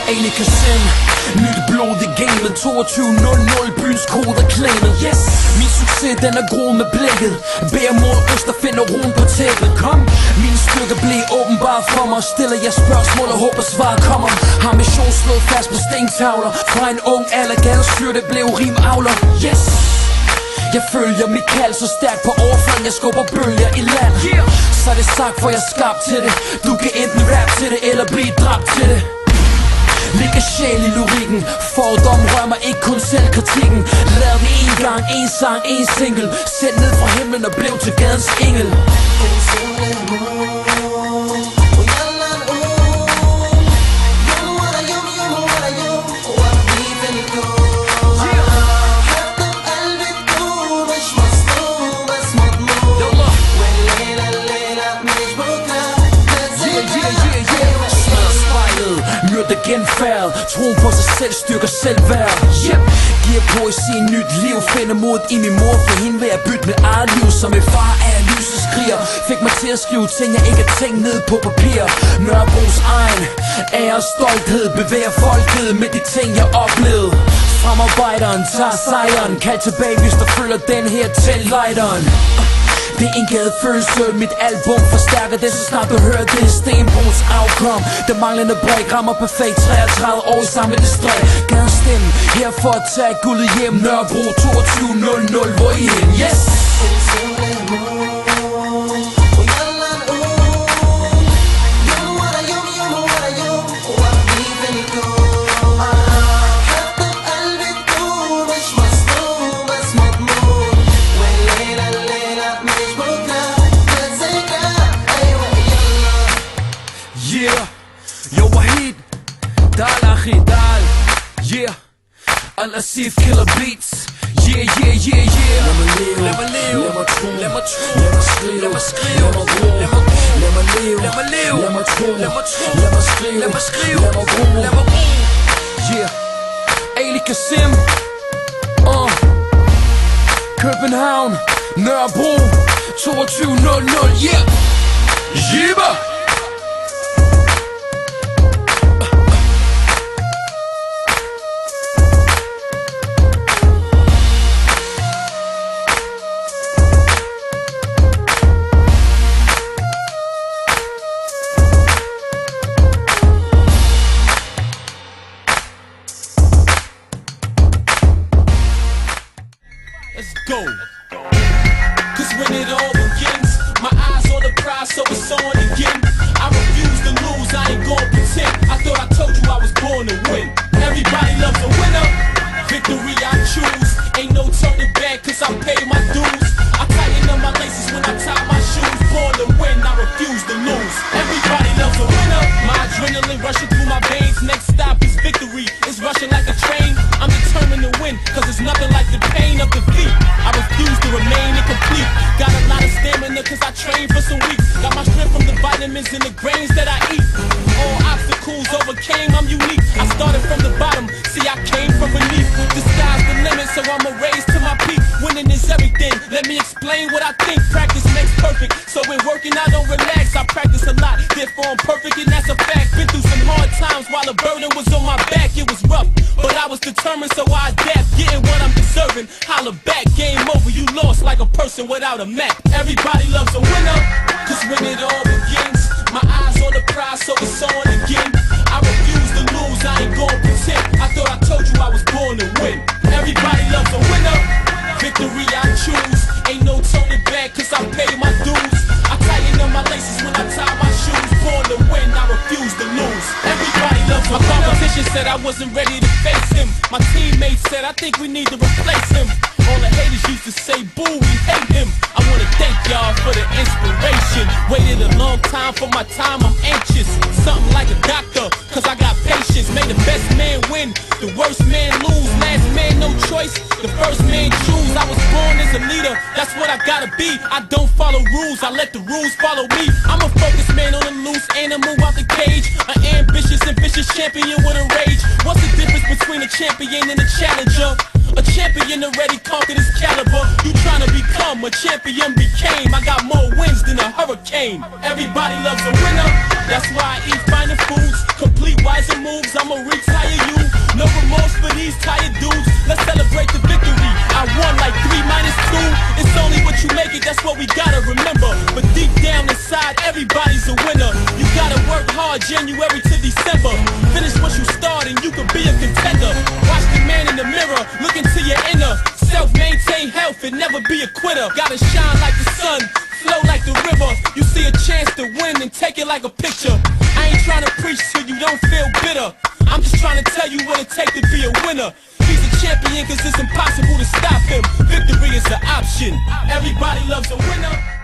Ali Kazim, nyt blod i gamet. 22.00, byens kode er claimet. Yes, min succes den er groet med blikket. Bær mod øst og finder roen på tæppet. Kom, mine stykker blev åbenbart for mig. Stiller jeg spørgsmål og håber svaret kommer. Har mission slået fast på stentavler. Fra en ung alder gadestyrte blev rimavler. Yes, jeg følger mit kald så stærkt på overfladen. Jeg skubber bølger i land. Så er det sagt, for jeg er skabt til det. Du kan enten rap til det eller blive dræbt til det. Ligger sjæl i lyrikken. Fordom rører mig ikke kun selvkritikken. Lav den en gang, en sang, en single. Sæt ned fra himlen og blev til gadens engel. Genfærd, troen på sig selv styrker selvværd. Giver poesien nyt liv. Finder mod i min mor. For hende vil jeg bytte med eget liv. Som en far af lyset skriger. Fik mig til at skrive ting jeg ikke har tænkt ned på papir. Nørrebros egen ære og stolthed. Bevæger folket med de ting jeg oplevede. Fremarbejderen tager sejren. Kald tilbage hvis der følger den her til lighteren. Det er en gadefølelse, mit album forstærker det, så snart du hører det. Stenbroens afkom, det manglende bræk rammer perfekt. 33 år sammen med det stræk. Gadens stemme, her for at tage guldet hjem. Nørrebro 22.00, hvor I hen? Yes! Yo Wahid, Dal Akhi Dal, yeah. Al-Asif Killer Beats, yeah, yeah, yeah, yeah. Lad mig leve, lad mig leve, lad mig tro, lad mig tro, lad mig skrive, lad mig skrive, lad mig gro, lad mig gro, lad mig leve, lad mig leve, lad mig tro, lad mig tro, lad mig skrive, lad mig skrive, lad mig gro, lad mig gro. Yeah, Ali Kazim, København, Nørrebro, 22.00, yeah. Jibba! Let's go. Cause when it all begins, my eyes on the prize, so it's on again. I refuse to lose, I ain't gon' pretend. I thought I told you I was born to win. Everybody loves a winner. Victory I choose. Ain't no turning back, cause I pay my dues. I tighten up my laces when I tie my shoes. Born to win, I refuse to lose. Everybody loves a winner. My adrenaline rushing through my veins. Next stop is victory. It's rushing like a train. I'm determined to win, cause it's nothing like the pain of defeat. I refuse to remain incomplete. Got a lot of stamina cause I trained for some weeks. Got my strength from the vitamins and the grains that I eat. All obstacles overcame, I'm unique. I started from the bottom, see I came from beneath. The sky's the limit, so I'ma raise to my peak. Winning is everything, let me explain what I think. Practice makes perfect, so when working I don't relax. I practice a lot, therefore I'm perfect and that's a fact. Been through some hard times while a burden was on my back. It was rough, but I was determined, so I adapt. Getting what I'm deserving, holla back. Game over, you lost like a person without a map. Everybody loves a winner, cause when it all begins, my eyes on the prize, so it's on again. I refuse to lose, I ain't gon' pretend. I thought I told you I was born to win. Everybody loves a winner. Victory I choose. Ain't no turning back, cause I pay my dues. I tighten up my laces when I tie my shoes. Born to win, I refuse to lose. Everybody loves my competition said I wasn't ready to face him. My teammates said I think we need to replace him. All the haters used to say boo, we hate him. I wanna thank y'all for the inspiration. Waited a long time for my time, I'm anxious. Something like a doctor, cause I got patience. May the best man win, the worst man lose. Last man no choice, the first man choose. I was born as a leader, that's what I gotta be. I don't follow rules, I let the rules follow me. I'm a focused man on a loose animal out the cage. An ambitious and vicious champion with a rage. What's the difference between a champion and a challenger? A champion already conquered his caliber. You tryna become a champion became. I got more wins than a hurricane. Everybody loves a winner. That's why I eat finer foods, complete wiser moves, I'ma retire you. No remorse for these tired dudes. Let's celebrate the victory. I won like 3 minus 2. It's only what you make it, that's what we gotta remember. But deep down inside, everybody's a winner. You gotta work hard January to December. Finish what you start and you can be a contender. Watch the man in the mirror, look into your inner self, maintain health and never be a quitter. Gotta shine like the sun, flow like the river. You see a chance to win and take it like a picture. I ain't trying to preach till you don't feel bitter. I'm just trying to tell you what it takes to be a winner. He's a champion cause it's impossible to stop him. Victory is an option. Everybody loves a winner.